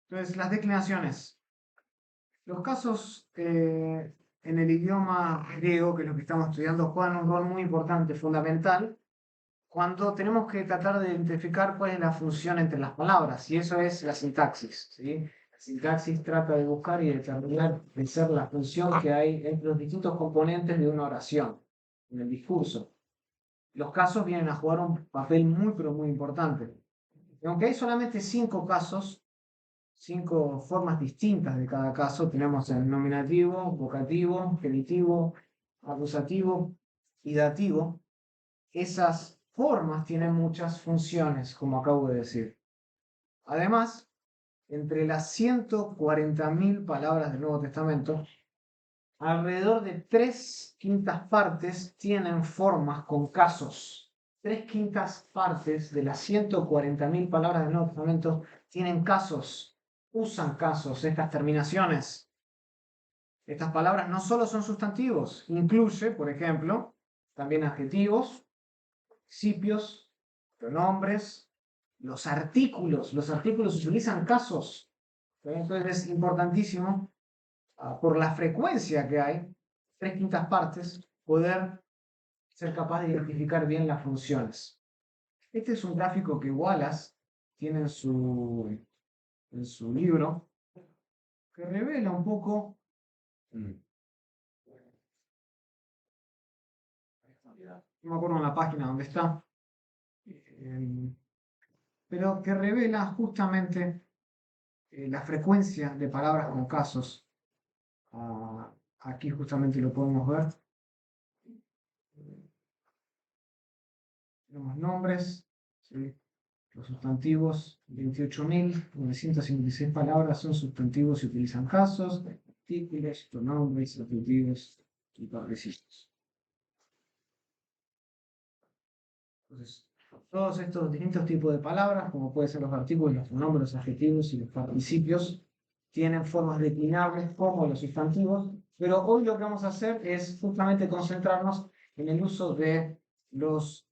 Entonces, las declinaciones. Los casos en el idioma griego, que es lo que estamos estudiando, juegan un rol muy importante, fundamental, cuando tenemos que tratar de identificar cuál es la función entre las palabras, y eso es la sintaxis, ¿sí? La sintaxis trata de buscar y determinar, de ser la función que hay entre los distintos componentes de una oración, en el discurso. Los casos vienen a jugar un papel muy, pero muy importante. Y aunque hay solamente 5 casos, 5 formas distintas de cada caso, tenemos el nominativo, vocativo, genitivo, acusativo y dativo. Esas formas tienen muchas funciones, como acabo de decir. Además, entre las 140.000 palabras del Nuevo Testamento, alrededor de 3/5 partes tienen formas con casos. 3/5 partes de las 140.000 palabras del Nuevo Testamento tienen casos, usan casos, estas terminaciones. Estas palabras no solo son sustantivos, incluye, por ejemplo, también adjetivos, principios, pronombres, los artículos. Los artículos utilizan casos. Entonces es importantísimo, por la frecuencia que hay, 3/5 partes, poder ser capaz de identificar bien las funciones. Este es un gráfico que Wallace tiene en su libro, que revela un poco. No me acuerdo en la página donde está, pero que revela justamente la frecuencia de palabras con casos. Aquí justamente lo podemos ver. Tenemos nombres, ¿sí? Los sustantivos, 28.956 palabras son sustantivos y utilizan casos, artículos, pronombres, adjetivos y participios. Entonces, todos estos distintos tipos de palabras, como pueden ser los artículos, los pronombres, los adjetivos y los participios, tienen formas declinables como los sustantivos, pero hoy lo que vamos a hacer es justamente concentrarnos en el uso de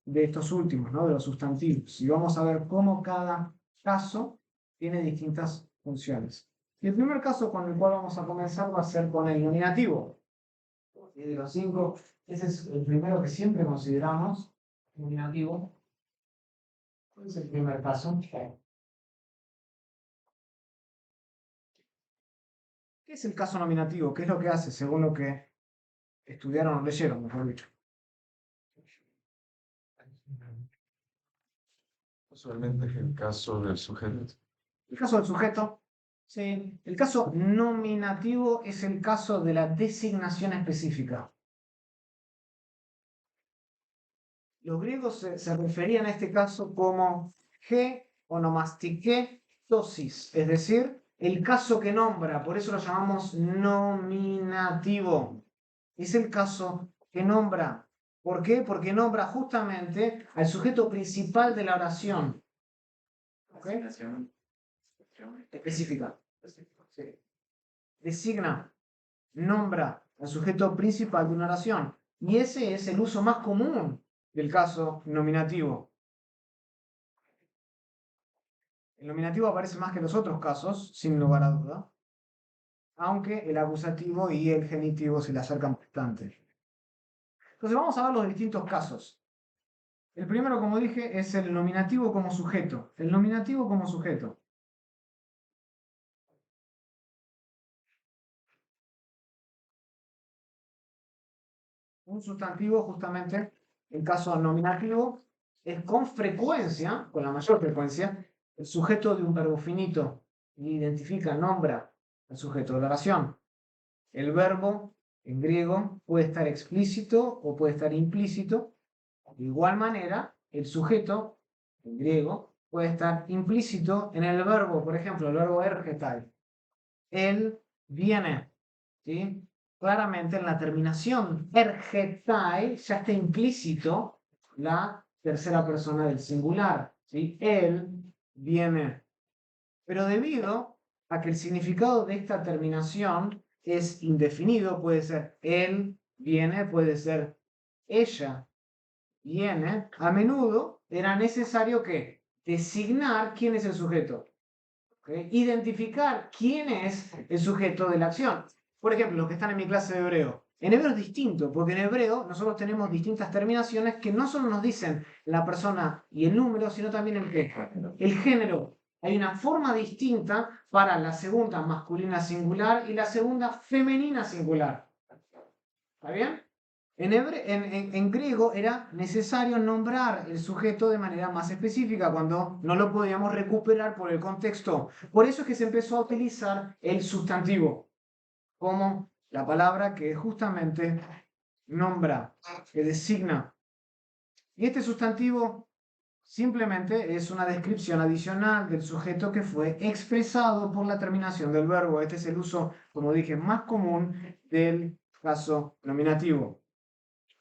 estos últimos, ¿no? De los sustantivos. Y vamos a ver cómo cada caso tiene distintas funciones. Y el primer caso con el cual vamos a comenzar va a ser con el nominativo. Y de los 5, ese es el primero que siempre consideramos, nominativo. ¿Cuál es el primer caso? ¿Qué es el caso nominativo? ¿Qué es lo que hace según lo que estudiaron o leyeron, mejor dicho? Usualmente es el caso del sujeto. El caso del sujeto, sí. El caso nominativo es el caso de la designación específica. Los griegos se referían a este caso como ge onomastike tosis, es decir, el caso que nombra, por eso lo llamamos nominativo. Es el caso que nombra. ¿Por qué? Porque nombra justamente al sujeto principal de la oración. ¿Ok? Específica. Sí. Designa, nombra al sujeto principal de una oración. Y ese es el uso más común del caso nominativo. El nominativo aparece más que en los otros casos, sin lugar a duda, aunque el acusativo y el genitivo se le acercan bastante. Entonces vamos a ver los distintos casos. El primero, como dije, es el nominativo como sujeto. El nominativo como sujeto. Un sustantivo, justamente, el caso nominativo, es con frecuencia, con la mayor frecuencia, el sujeto de un verbo finito. Identifica, nombra al sujeto de la oración. El verbo, en griego, puede estar explícito o puede estar implícito. De igual manera, el sujeto, en griego, puede estar implícito en el verbo, por ejemplo, el verbo ergetai. Él viene, ¿sí? Claramente en la terminación ergetai ya está implícito la tercera persona del singular, ¿sí? Él viene. Pero debido a que el significado de esta terminación es indefinido, puede ser él viene, puede ser ella viene, a menudo era necesario que designar quién es el sujeto. ¿Ok? Identificar quién es el sujeto de la acción. Por ejemplo, los que están en mi clase de hebreo. En hebreo es distinto, porque en hebreo nosotros tenemos distintas terminaciones que no solo nos dicen la persona y el número, sino también el género. Hay una forma distinta para la segunda masculina singular y la segunda femenina singular. ¿Está bien? En griego era necesario nombrar el sujeto de manera más específica cuando no lo podíamos recuperar por el contexto. Por eso es que se empezó a utilizar el sustantivo como la palabra que justamente nombra, que designa. Y este sustantivo simplemente es una descripción adicional del sujeto que fue expresado por la terminación del verbo. Este es el uso, como dije, más común del caso nominativo.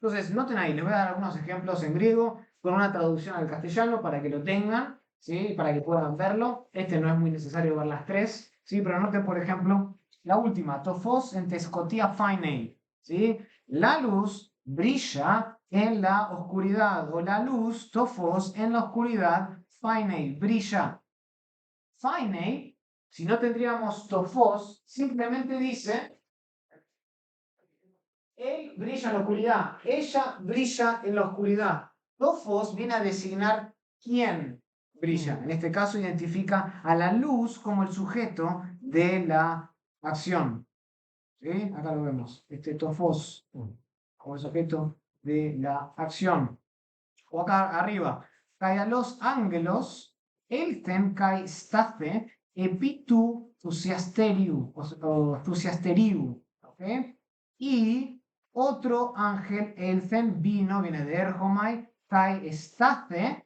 Entonces, noten ahí, les voy a dar algunos ejemplos en griego con una traducción al castellano para que lo tengan, ¿sí? Para que puedan verlo. Este no es muy necesario ver las tres, ¿sí? Pero noten, por ejemplo, la última, tophos en tescotia finei, ¿sí? La luz brilla en la oscuridad, o la luz, tophos, en la oscuridad, finei, brilla. Finei, si no tendríamos tophos, simplemente dice él brilla en la oscuridad, ella brilla en la oscuridad. Tophos viene a designar quién brilla. En este caso identifica a la luz como el sujeto de la acción. ¿Sí? Acá lo vemos. Este tophos como el sujeto de la acción. O acá arriba. Kai a los ángelos, elten kai stase, epitu thusiasteriu, o thusiasteriu. ¿Ok? Y otro ángel, Elfen, vino, viene de Erjomai, Kai Estace,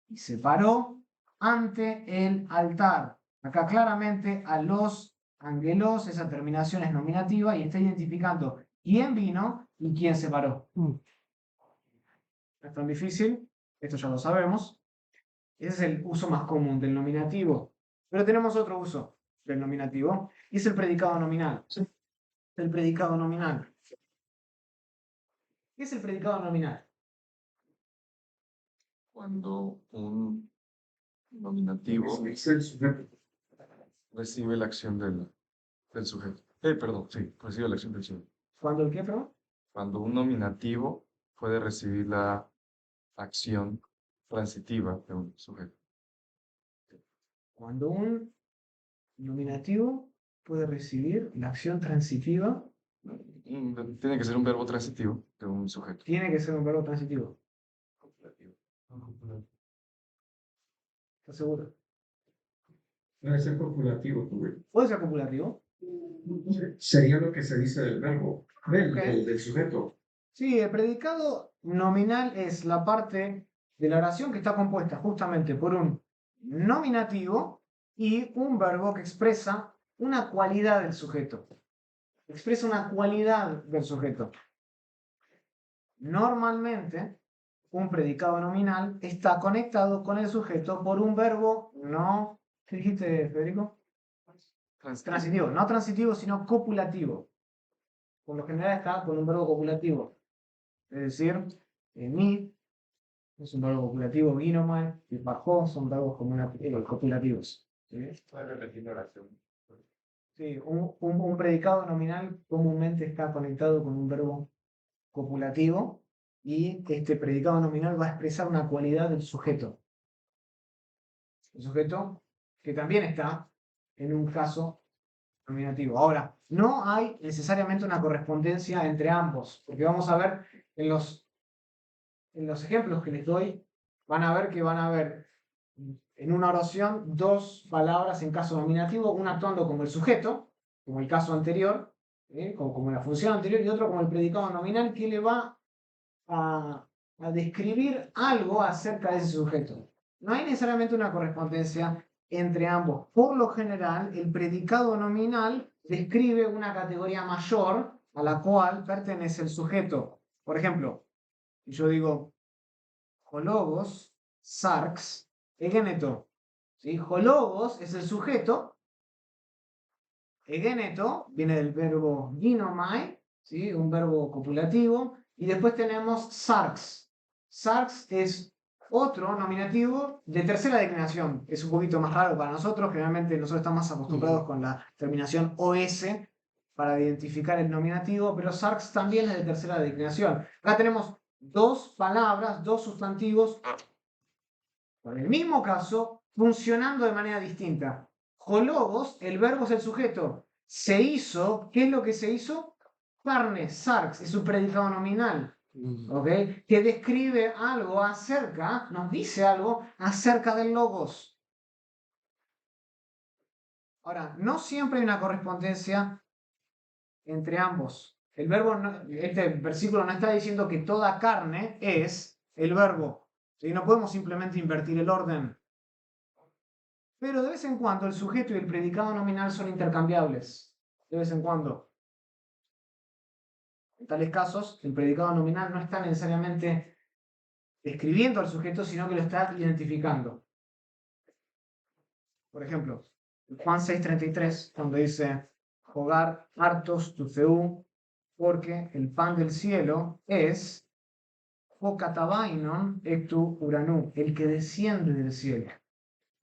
y se paró ante el altar. Acá claramente a los ángelos, esa terminación es nominativa y está identificando quién vino y quién se paró. No es tan difícil, esto ya lo sabemos. Ese es el uso más común del nominativo. Pero tenemos otro uso del nominativo y es el predicado nominal. El predicado nominal. ¿Qué es el predicado nominal? Cuando un nominativo recibe la acción del sujeto. Perdón, sí, recibe la acción del sujeto. ¿Cuándo el qué, perdón? Cuando un nominativo puede recibir la acción transitiva de un sujeto. Cuando un nominativo puede recibir la acción transitiva, Tiene que ser un verbo transitivo de un sujeto. tiene que ser un verbo transitivo. Copulativo. ¿Estás seguro? Debe ser copulativo, güey. ¿Puede ser copulativo? Sería lo que se dice del verbo, del sujeto. Sí, el predicado nominal es la parte de la oración que está compuesta justamente por un nominativo y un verbo que expresa una cualidad del sujeto. Expresa una cualidad del sujeto. Normalmente, un predicado nominal está conectado con el sujeto por un verbo no, ¿qué dijiste, Federico? Transitivo, no transitivo, sino copulativo. Por lo general está con un verbo copulativo. Es decir, mi es un verbo copulativo, ginomai y bajó son verbos copulativos. ¿Sí? Sí, un predicado nominal comúnmente está conectado con un verbo copulativo y este predicado nominal va a expresar una cualidad del sujeto. El sujeto que también está en un caso nominativo. Ahora, no hay necesariamente una correspondencia entre ambos, porque vamos a ver en los ejemplos que les doy, van a ver que van a haber en una oración dos palabras en caso nominativo, una actuando como el sujeto, como el caso anterior, como la función anterior, y otro como el predicado nominal que le va a describir algo acerca de ese sujeto. No hay necesariamente una correspondencia entre ambos. Por lo general, el predicado nominal describe una categoría mayor a la cual pertenece el sujeto. Por ejemplo, si yo digo hologos, sarx, egeneto. ¿Sí? Hologos es el sujeto. Egeneto viene del verbo ginomai, ¿sí? Un verbo copulativo. Y después tenemos sarx. Sarx es otro nominativo de tercera declinación. Es un poquito más raro para nosotros, generalmente nosotros estamos más acostumbrados con la terminación OS para identificar el nominativo, pero sarx también es de tercera declinación. Acá tenemos dos palabras, dos sustantivos, con el mismo caso, funcionando de manera distinta. Hologos, el verbo es el sujeto. Se hizo, ¿qué es lo que se hizo? Carne, sarx, es un predicado nominal. ¿Ok? Que describe algo acerca, nos dice algo acerca del logos. Ahora, no siempre hay una correspondencia entre ambos. El verbo, este versículo no está diciendo que toda carne es el verbo. ¿Sí? No podemos simplemente invertir el orden. Pero de vez en cuando el sujeto y el predicado nominal son intercambiables. De vez en cuando. En tales casos, el predicado nominal no está necesariamente describiendo al sujeto, sino que lo está identificando. Por ejemplo, Juan 6:33, cuando dice, Hogar hartos tu theú, porque el pan del cielo es Hokatabainon ectu uranú, el que desciende del cielo.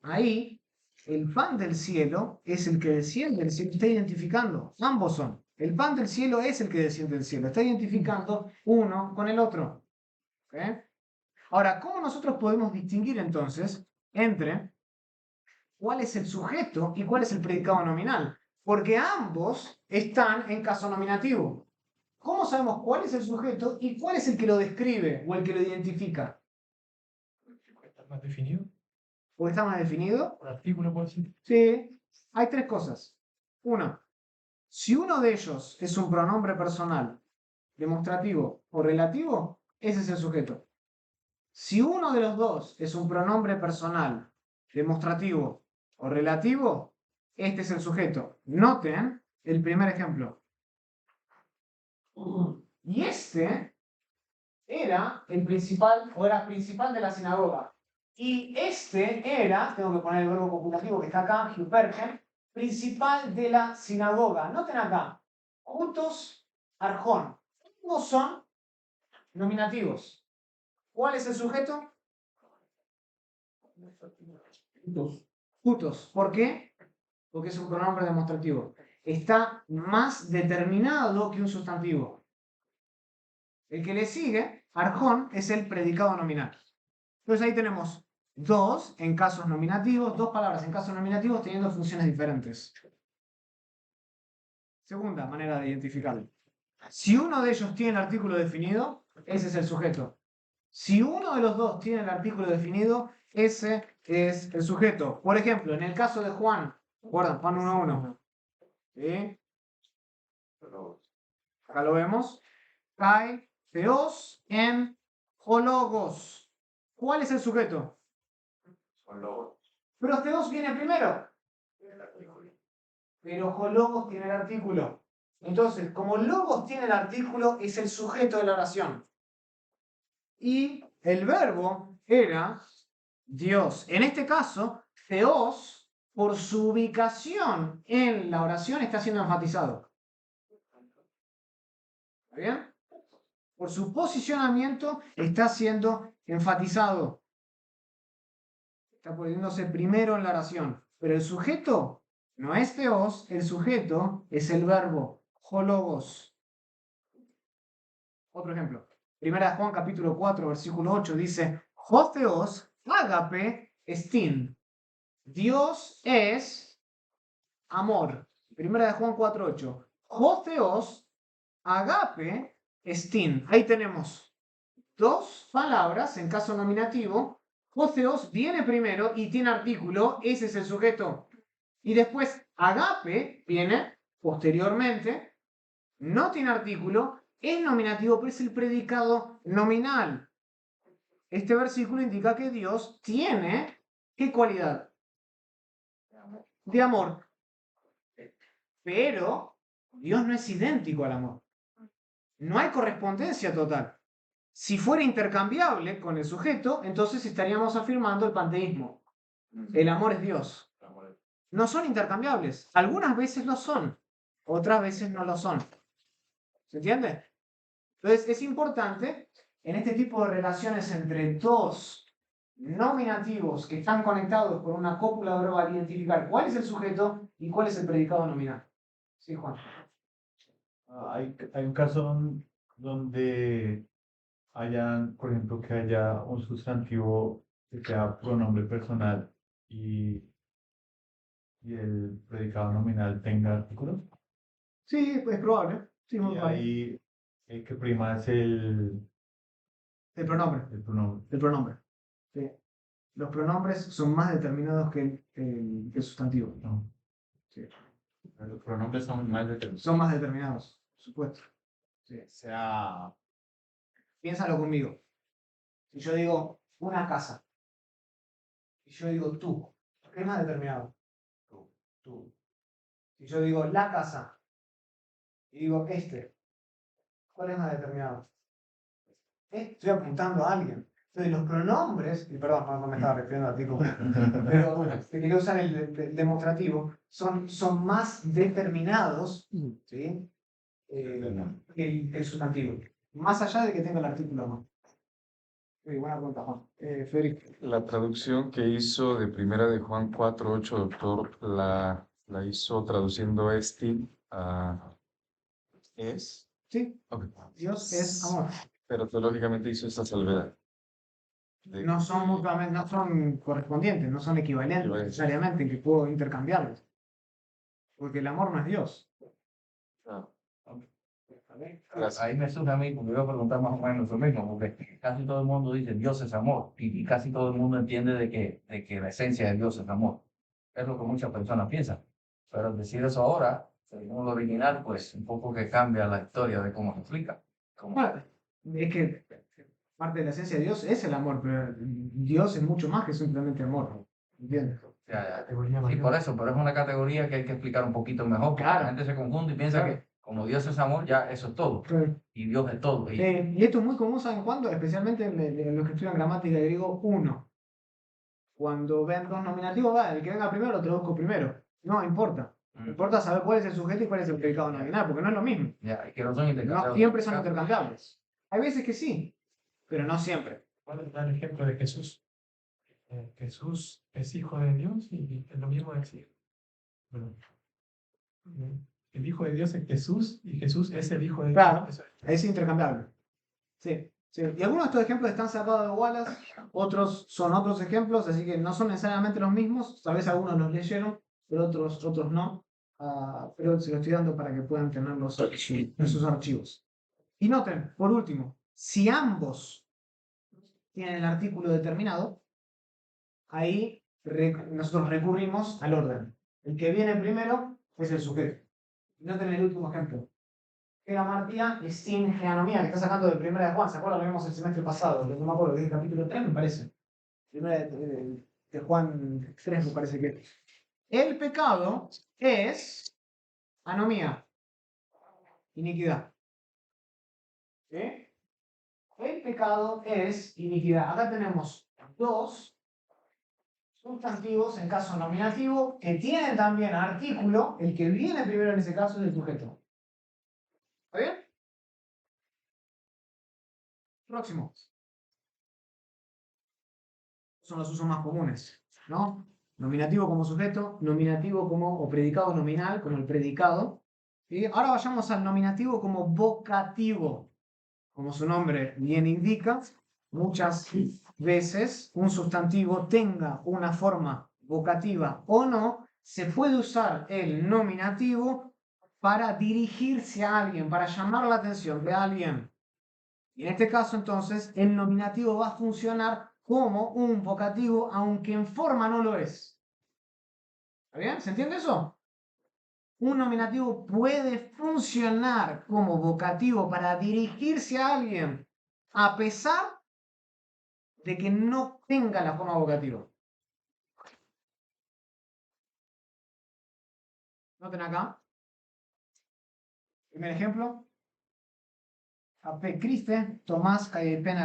Ahí, el pan del cielo es el que desciende del cielo, está identificando, ambos son. El pan del cielo es el que desciende del cielo, está identificando uno con el otro. ¿Okay? Ahora, ¿cómo nosotros podemos distinguir entonces entre cuál es el sujeto y cuál es el predicado nominal? Porque ambos están en caso nominativo. ¿Cómo sabemos cuál es el sujeto y cuál es el que lo describe o el que lo identifica? ¿Está más definido? ¿O está más definido? ¿Un artículo puede ser? Sí, hay tres cosas. Una, si uno de ellos es un pronombre personal, demostrativo o relativo, ese es el sujeto. Si uno de los dos es un pronombre personal, demostrativo o relativo, este es el sujeto. Noten el primer ejemplo. Y este era el principal, o era principal de la sinagoga. Y este era, tengo que poner el verbo copulativo que está acá, Hypergen, principal de la sinagoga. Noten acá, juntos, arjón. No son nominativos. ¿Cuál es el sujeto? Jutos. ¿Por qué? Porque es un pronombre demostrativo. Está más determinado que un sustantivo. El que le sigue, arjón, es el predicado nominal. Entonces ahí tenemos dos en casos nominativos, dos palabras en casos nominativos teniendo funciones diferentes. Segunda manera de identificarlo. Si uno de ellos tiene el artículo definido, ese es el sujeto. Si uno de los dos tiene el artículo definido, ese es el sujeto. Por ejemplo, en el caso de Juan, ¿recuerdan? Juan 1:1. ¿Sí? Acá lo vemos. Kai theos en hologos. ¿Cuál es el sujeto? Pero theos viene primero. Pero hologos tiene el artículo. Entonces, como logos tiene el artículo, es el sujeto de la oración. Y el verbo era Dios. En este caso, theos, por su ubicación en la oración, está siendo enfatizado. ¿Está bien? Por su posicionamiento, está siendo enfatizado. Está poniéndose primero en la oración. Pero el sujeto no es theos, el sujeto es el verbo, hologos. Otro ejemplo. Primera de Juan capítulo 4, versículo 8 dice, ho theos agape estin. Dios es amor. Primera de Juan 4:8. Ho theos agape estin. Ahí tenemos dos palabras en caso nominativo. Ho theos viene primero y tiene artículo, ese es el sujeto. Y después agape viene posteriormente, no tiene artículo, es nominativo, pero es el predicado nominal. Este versículo indica que Dios tiene, ¿qué cualidad? De amor. Pero Dios no es idéntico al amor. No hay correspondencia total. Si fuera intercambiable con el sujeto, entonces estaríamos afirmando el panteísmo. El amor es Dios. No son intercambiables. Algunas veces lo son, otras veces no lo son. ¿Se entiende? Entonces es importante en este tipo de relaciones entre dos nominativos que están conectados por una cópula verbal, identificar cuál es el sujeto y cuál es el predicado nominal. Sí, Juan. Hay un caso donde haya, por ejemplo, que haya un sustantivo que sea pronombre personal y el predicado nominal tenga artículos. Sí, es probable. Sí, muy Y probable. ahí el que prima es El pronombre. el pronombre. El pronombre. Sí. Los pronombres son más determinados que el sustantivo. ¿No? Sí. Los pronombres son más determinados. Son más determinados, por supuesto. Sí. O sea, Piénsalo conmigo. Si yo digo una casa y yo digo tú, ¿qué es más determinado? Tú. Si yo digo la casa y digo ¿cuál es más determinado? Estoy apuntando a alguien. Entonces los pronombres, y perdón, no me estaba refiriendo a ti, pero te quería usar el demostrativo, son más determinados, ¿sí? Que el sustantivo. Más allá de que tenga el artículo o no. Sí, buena pregunta, Juan. Federico. la traducción que hizo de Primera de Juan 4:8, doctor, la hizo traduciendo a es. Sí, Ok. Dios es amor. Pero teológicamente hizo esa salvedad. De No son que- mutuamente, no son correspondientes, no son equivalentes Equivalentes. necesariamente, que puedo intercambiarlos. Porque el amor no es Dios. Ah, ¿Vale? gracias. Ahí me surge a mí, porque iba a preguntar más o menos lo mismo, porque casi todo el mundo dice Dios es amor, y casi todo el mundo entiende de que la esencia de Dios es amor. Es lo que muchas personas piensan. Pero al decir eso ahora, según lo original, pues un poco que cambia la historia de cómo se explica. Bueno, es que parte de la esencia de Dios es el amor, pero Dios es mucho más que simplemente amor. ¿Entiendes? Sí, por eso, pero es una categoría que hay que explicar un poquito mejor, porque Claro. la gente se confunde y piensa Claro. que como Dios es amor, ya eso es todo, y Dios es todo. Y esto es muy común, ¿saben cuándo? Especialmente en los que estudian gramática de griego 1. Cuando ven dos nominativos, va, el que venga primero lo traduzco primero. No importa. Importa saber cuál es el sujeto y cuál es el predicado nominal, porque no es lo mismo. Ya, y que no son No intercambiables. siempre son intercambiables. Hay veces que sí, pero no siempre. ¿Puedes dar el ejemplo de Jesús? Jesús es hijo de Dios y es lo mismo decir. Bueno, el hijo de Dios es Jesús y Jesús es el hijo de Claro. Dios. Es intercambiable. Sí, sí. Y algunos de estos ejemplos están sacados de Wallace, otros son otros ejemplos, así que no son necesariamente los mismos. Tal vez algunos los leyeron, pero otros no. Pero se los estoy dando para que puedan tenerlos en sus archivos. Y noten, por último, si ambos tienen el artículo determinado, ahí nosotros recurrimos al orden. El que viene primero es el sujeto. Noten el último ejemplo. Geometría y sin geonomía, que está sacando de Primera de Juan. ¿Se acuerdan? Lo vimos el semestre pasado. No me acuerdo, que es el capítulo 3, me parece. Primera de Juan 3, me parece que. El pecado es anomía, iniquidad. ¿Sí? El pecado es iniquidad. Acá tenemos dos sustantivos en caso nominativo que tienen también artículo. El que viene primero en ese caso es el sujeto. ¿Está bien? Próximo. Son los usos más comunes, ¿no? Nominativo como sujeto, nominativo como, o predicado nominal, como el predicado. Y ahora vayamos al nominativo como vocativo. Como su nombre bien indica, muchas veces un sustantivo tenga una forma vocativa o no, se puede usar el nominativo para dirigirse a alguien, para llamar la atención de alguien. Y en este caso, entonces, el nominativo va a funcionar como un vocativo, aunque en forma no lo es. ¿Está bien? ¿Se entiende eso? Un nominativo puede funcionar como vocativo para dirigirse a alguien, a pesar de que no tenga la forma vocativa. Noten acá. Primer ejemplo. Ape Criste, Tomás cae pena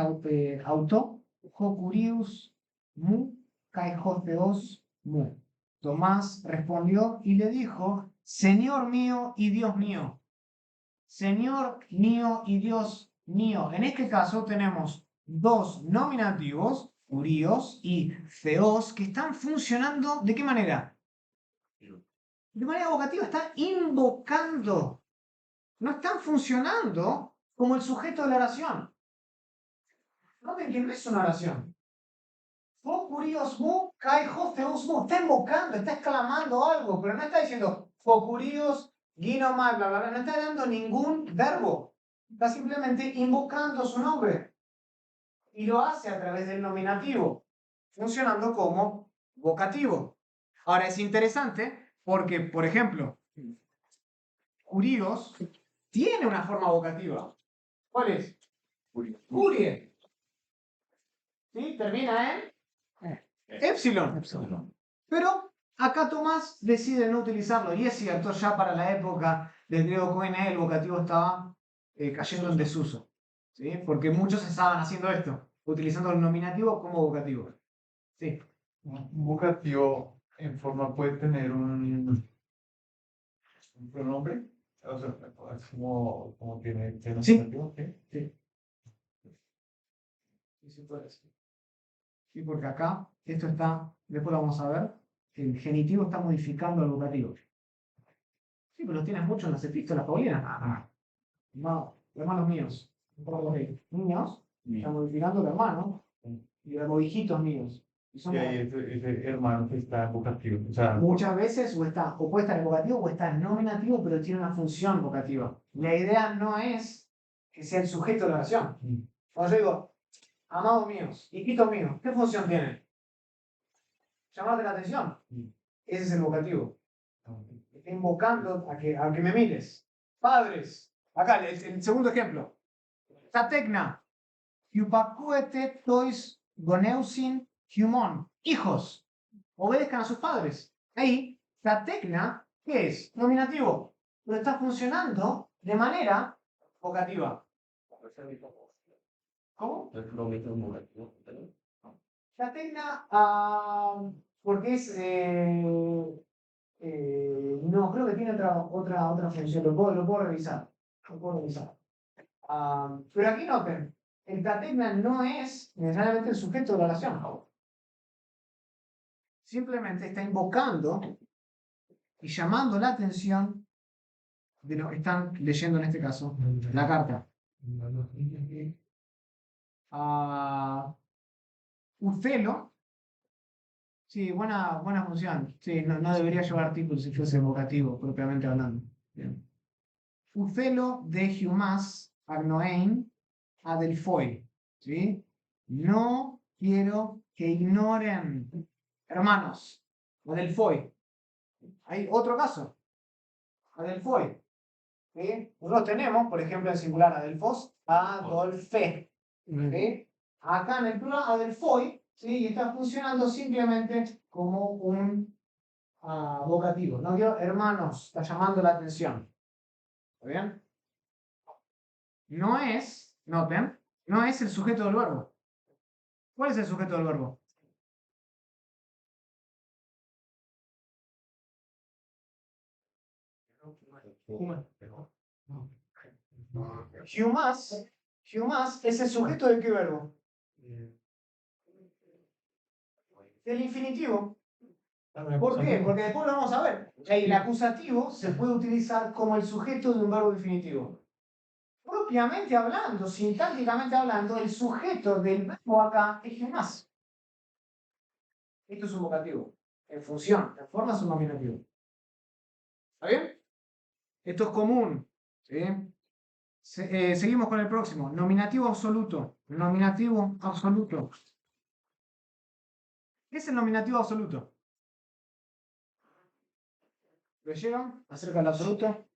auto, Jocurius mu cae Joseos mu. Tomás respondió y le dijo, Señor mío y Dios mío. Señor mío y Dios mío. En este caso tenemos dos nominativos Kurios y Theos, que están funcionando, ¿de qué manera? De manera vocativa, están invocando, no están funcionando como el sujeto de la oración. Noten que no es una oración. Fo Kurios mu, kai ho Theos mu, está invocando, está exclamando algo, pero no está diciendo Fo Kurios, Gino bla bla bla, no está dando ningún verbo, está simplemente invocando su nombre. Y lo hace a través del nominativo, funcionando como vocativo. Ahora es interesante porque, por ejemplo, Kurios tiene una forma vocativa. ¿Cuál es? Kurie. ¿Sí? Termina en epsilon. Pero acá Tomás decide no utilizarlo. Y es cierto, ya para la época del griego koine el vocativo estaba cayendo en desuso. ¿Sí? Porque muchos estaban haciendo esto, utilizando el nominativo como vocativo. Sí. Un vocativo en forma puede tener un pronombre, o sea, es como tiene Sí. vocativo, ¿qué? Sí. Sí, puede ser. Sí, porque acá, esto está, después lo vamos a ver, el genitivo está modificando el vocativo. Sí, pero lo tienes mucho en las epístolas paulinas. Hermanos míos. Niños, están modificando el hermano. Y luego hijitos míos. Y Y ahí ese hermano que está en vocativo, o sea, muchas veces o puede estar en vocativo o está en nominativo, pero tiene una función vocativa. La idea no es que sea el sujeto de la oración. Cuando yo digo, amados míos, hijitos míos, ¿qué función tienen? Llamarte la atención. Ese es el vocativo. Está invocando a que me mires. Padres. Acá, el segundo ejemplo. Tatekna. Hyupakuete tois goneusin humon. Hijos. Obedezcan a sus padres. Ahí, tatekna, ¿qué es? Nominativo. Pero está funcionando de manera vocativa. ¿Cómo? Tatekna, porque es... no, creo que tiene otra función. Lo puedo revisar. Pero aquí noten, el tatekna no es necesariamente el sujeto de la oración. Simplemente está invocando y llamando la atención de lo que están leyendo en este caso, la carta. Ucelo, sí, buena función. Sí, no debería llevar artículos si fuese vocativo, propiamente hablando. Bien. Ucelo de Humas agnoein adelphoi. ¿Sí? No quiero que ignoren, hermanos, adelphoi. Hay otro caso, adelphoi. ¿Sí? Nosotros tenemos, por ejemplo, en singular adelphos, adolfe. ¿Sí? Acá en el plural adelphoi, ¿sí? Y está funcionando simplemente como un vocativo. No quiero, hermanos, está llamando la atención. ¿Está bien? No es, noten, no es el sujeto del verbo. ¿Cuál es el sujeto del verbo? Humas es el sujeto de qué verbo? Del infinitivo. ¿Por qué? Porque después lo vamos a ver. El acusativo se puede utilizar como el sujeto de un verbo definitivo. Propiamente hablando, sintácticamente hablando, el sujeto del verbo acá es humas. Esto es un vocativo. En función, en forma es un nominativo. ¿Está bien? Esto es común. ¿Sí? Seguimos con el próximo. Nominativo absoluto. Nominativo absoluto. ¿Qué es el nominativo absoluto? ¿Lo llegan? Acerca del absoluto.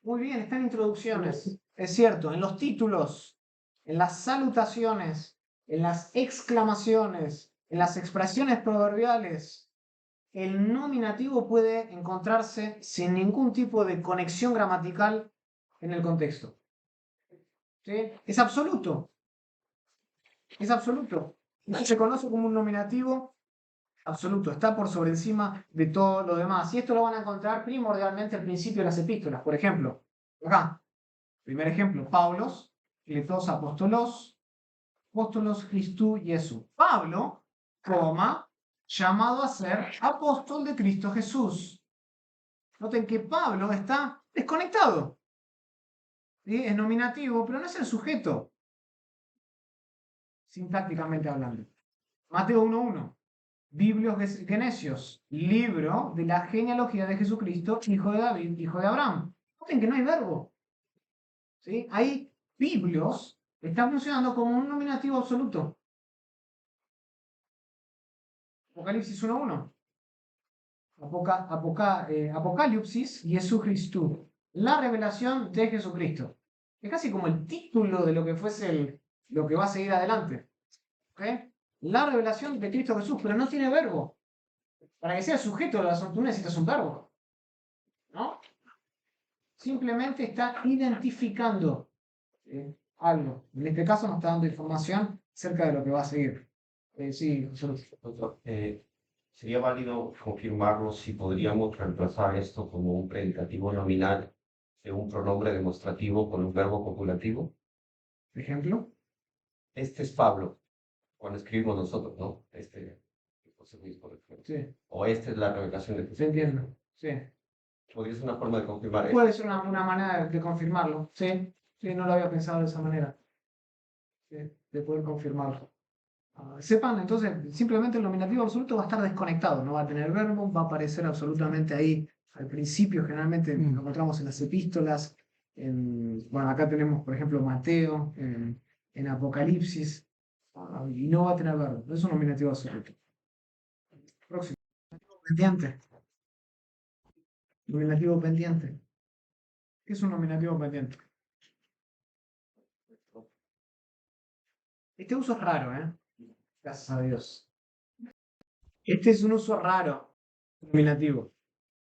Muy bien, está en introducciones. Es cierto, en los títulos, en las salutaciones, en las exclamaciones, en las expresiones proverbiales, el nominativo puede encontrarse sin ningún tipo de conexión gramatical en el contexto. ¿Sí? Es absoluto. Es absoluto. Se conoce como un nominativo absoluto. Está por sobre encima de todo lo demás. Y esto lo van a encontrar primordialmente al principio de las epístolas. Por ejemplo, acá, primer ejemplo, Paulos, Cletos Apostolos, apóstolos Christu Jesús. Pablo, coma, llamado a ser apóstol de Cristo Jesús. Noten que Pablo está desconectado. ¿Sí? Es nominativo, pero no es el sujeto, sintácticamente hablando. Mateo 1:1. Biblios Genesios, libro de la genealogía de Jesucristo, hijo de David, hijo de Abraham. Noten que no hay verbo. ¿Sí? Ahí, Biblios está funcionando como un nominativo absoluto. Apocalipsis 1:1. Apocalipsis Jesucristo. La revelación de Jesucristo. Es casi como el título de lo que fuese lo que va a seguir adelante. ¿Ok? La revelación de Cristo Jesús, pero no tiene verbo. Para que sea sujeto de la razón, tú necesitas un verbo. ¿No? Simplemente está identificando algo. En este caso nos está dando información acerca de lo que va a seguir. Sí, Doctor, ¿sería válido confirmarlo si podríamos reemplazar esto como un predicativo nominal de un pronombre demostrativo con un verbo copulativo? por ejemplo. Este es Pablo, cuando escribimos nosotros, ¿no? José Luis, por ejemplo. Sí, O esta es la revelación de se Jesús. entiende. Sí. ¿Podría ser una forma de confirmar esto? Puede ser una manera de confirmarlo. Sí, sí, no lo había pensado de esa manera. Sí, de poder confirmarlo. Sepan, entonces, simplemente el nominativo absoluto va a estar desconectado, no va a tener verbo, va a aparecer absolutamente ahí al principio, generalmente lo encontramos en las epístolas, bueno, acá tenemos, por ejemplo, Mateo, en Apocalipsis, y no va a tener verbo, es un nominativo absoluto. Próximo. Pendiente. Nominativo pendiente. ¿Qué es un nominativo pendiente? Este uso es raro, ¿eh? Gracias a Dios. Este es un uso raro, nominativo.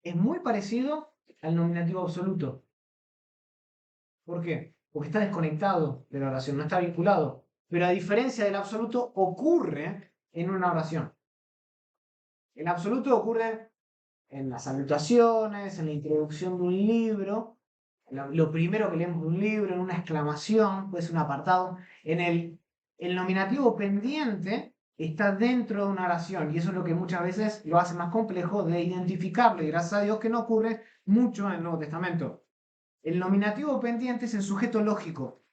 Es muy parecido al nominativo absoluto. ¿Por qué? Porque está desconectado de la oración, no está vinculado. Pero a diferencia del absoluto, ocurre en una oración. El absoluto ocurre en las salutaciones, en la introducción de un libro, lo primero que leemos de un libro, en una exclamación, puede ser un apartado. El nominativo pendiente está dentro de una oración y eso es lo que muchas veces lo hace más complejo de identificarlo y gracias a Dios que no ocurre mucho en el Nuevo Testamento. El nominativo pendiente es el sujeto lógico.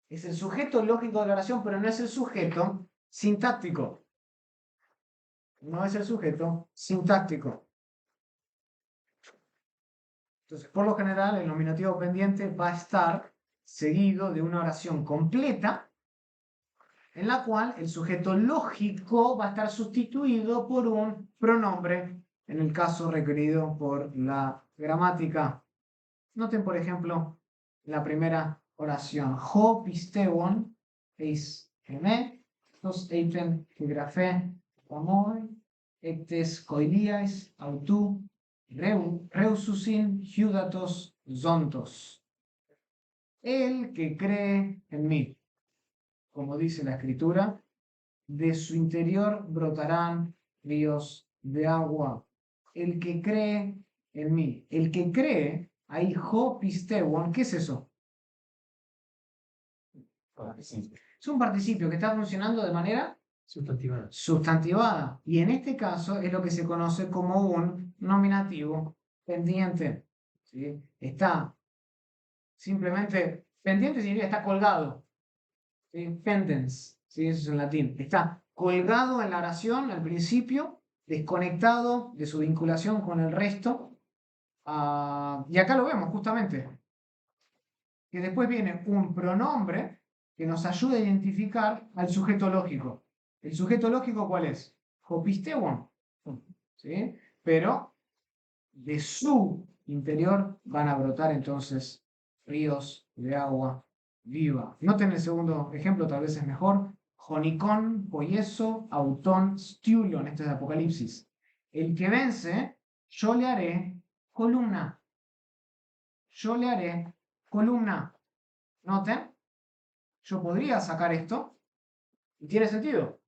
Es el sujeto lógico de la oración, pero no es el sujeto sintáctico. No es el sujeto sintáctico. Entonces, por lo general, el nominativo pendiente va a estar seguido de una oración completa en la cual el sujeto lógico va a estar sustituido por un pronombre, en el caso requerido por la gramática. Noten, por ejemplo, la primera oración. Ho pisteuon eis eme, tos eipen grafé amoi, ectes koiliais autu, reususin hiudatos zontos. El que cree en mí, como dice la escritura, de su interior brotarán ríos de agua. El que cree en mí, el que cree, ahí ho pisteuon, ¿qué es eso? Es un participio que está funcionando de manera sustantivada. Y en este caso es lo que se conoce como un nominativo pendiente. ¿Sí? Está simplemente, pendiente significa está colgado. ¿Sí? Pendens, ¿sí? Eso es en latín. Está colgado en la oración al principio, desconectado de su vinculación con el resto. Y acá lo vemos justamente. Que después viene un pronombre que nos ayuda a identificar al sujeto lógico. ¿El sujeto lógico cuál es? Hopisteuon. ¿Sí? Pero de su interior van a brotar entonces ríos de agua viva. Noten el segundo ejemplo, tal vez es mejor. Jonicón, poieso, autón, stiulon. Esto es de Apocalipsis. El que vence, yo le haré columna. Yo le haré columna. Noten. Yo podría sacar esto y tiene sentido.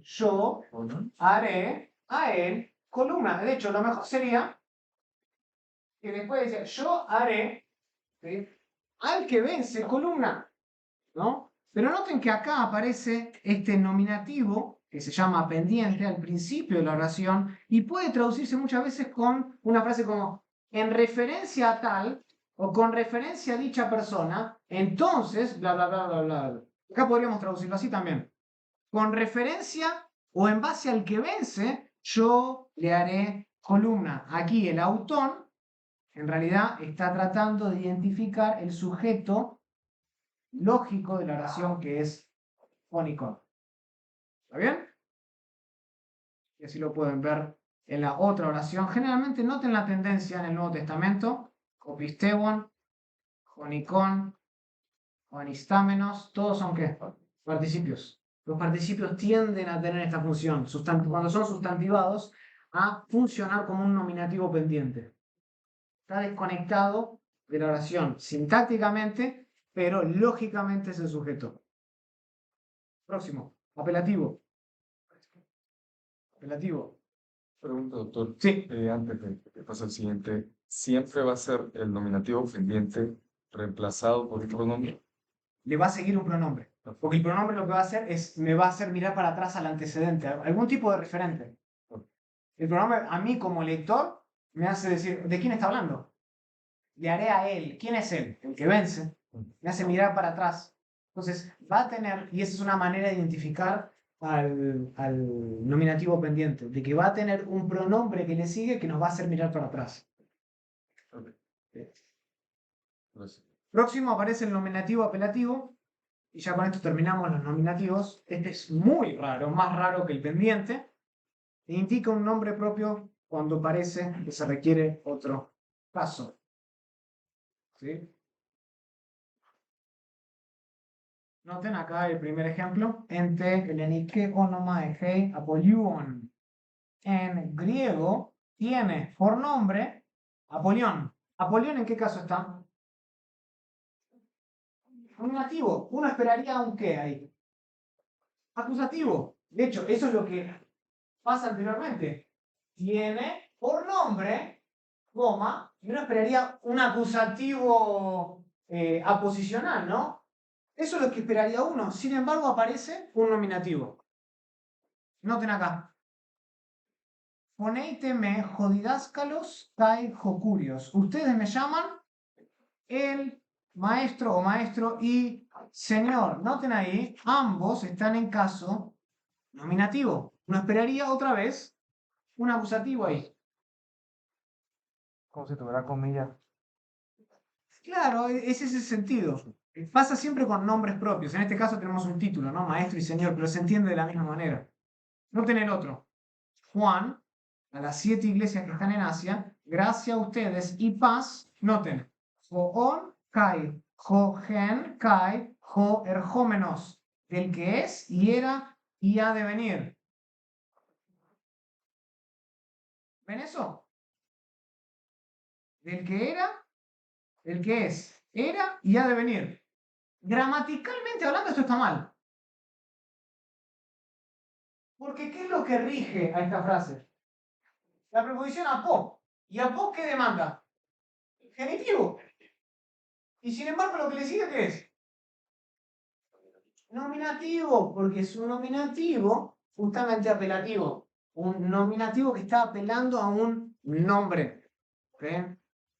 Yo haré a él columna. De hecho, lo mejor sería que después decir, yo haré, ¿sí?, al que vence columna. ¿no? Pero noten que acá aparece este nominativo que se llama pendiente al principio de la oración y puede traducirse muchas veces con una frase como en referencia a tal o con referencia a dicha persona, entonces, bla, bla, bla, bla, bla. Acá podríamos traducirlo así también. Con referencia o en base al que vence, yo le haré columna. Aquí el autón en realidad está tratando de identificar el sujeto lógico de la oración que es fonicón. ¿Está bien? Y así lo pueden ver en la otra oración. Generalmente noten la tendencia en el Nuevo Testamento. Opisteuon, fonicón, anistámenos, todos son ¿qué? Participios. Los participios tienden a tener esta función, cuando son sustantivados, a funcionar como un nominativo pendiente. Está desconectado de la oración sintácticamente, pero lógicamente es el sujeto. Próximo, apelativo. Apelativo. Pregunta, doctor. Sí. Antes de que pase al siguiente, ¿siempre va a ser el nominativo pendiente reemplazado por un pronombre? Le va a seguir un pronombre. Porque el pronombre lo que va a hacer es, me va a hacer mirar para atrás al antecedente, algún tipo de referente. El pronombre a mí como lector me hace decir, ¿de quién está hablando? Le haré a él. ¿Quién es él? El que vence. Me hace mirar para atrás. Entonces, va a tener, y esa es una manera de identificar al nominativo pendiente, de que va a tener un pronombre que le sigue que nos va a hacer mirar para atrás. Gracias. Próximo aparece el nominativo apelativo, y ya con esto terminamos los nominativos. Este es muy raro, más raro que el pendiente, e indica un nombre propio cuando parece que se requiere otro caso. ¿Sí? Noten acá el primer ejemplo, ente elenike onomae apolion. En griego tiene por nombre Apolión. ¿Apolión en qué caso está? Nominativo. Uno esperaría un qué ahí. Acusativo. De hecho, eso es lo que pasa anteriormente. Tiene por nombre, coma, y uno esperaría un acusativo aposicional, ¿no? Eso es lo que esperaría uno. Sin embargo, aparece un nominativo. Noten acá. Poneiteme jodidáscalos kai jocurios. Ustedes me llaman el maestro o maestro y señor. Noten ahí, ambos están en caso nominativo. Uno esperaría otra vez un acusativo ahí. Como si tuviera comillas. Claro, es ese sentido. Pasa siempre con nombres propios. En este caso tenemos un título, ¿no? Maestro y señor, pero se entiende de la misma manera. Noten el otro. Juan, a las 7 iglesias que están en Asia, gracia a ustedes y paz. Noten. Joon kai, jogen kai, jo erjómenos. Del que es y era y ha de venir. ¿Ven eso? Del que era, del que es, era y ha de venir. Gramaticalmente hablando, esto está mal. Porque ¿qué es lo que rige a esta frase? La preposición apó. ¿Y apó qué demanda? Genitivo. Y sin embargo, lo que le sigue, ¿qué es? Nominativo, porque es un nominativo justamente apelativo. Un nominativo que está apelando a un nombre. ¿Okay?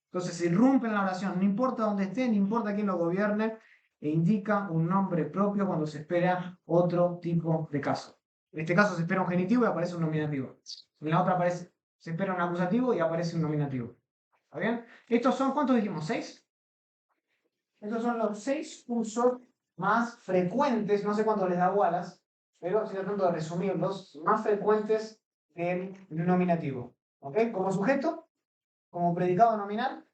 Entonces irrumpe en la oración, no importa dónde esté, no importa quién lo gobierne, e indica un nombre propio cuando se espera otro tipo de caso. En este caso se espera un genitivo y aparece un nominativo. En la otra se espera un acusativo y aparece un nominativo. ¿Está bien? Estos son, ¿cuántos dijimos? ¿6? Estos son los 6 usos más frecuentes, no sé cuánto les da Wallace, pero estoy tratando de resumirlos, más frecuentes del nominativo. ¿Ok? Como sujeto, como predicado nominal,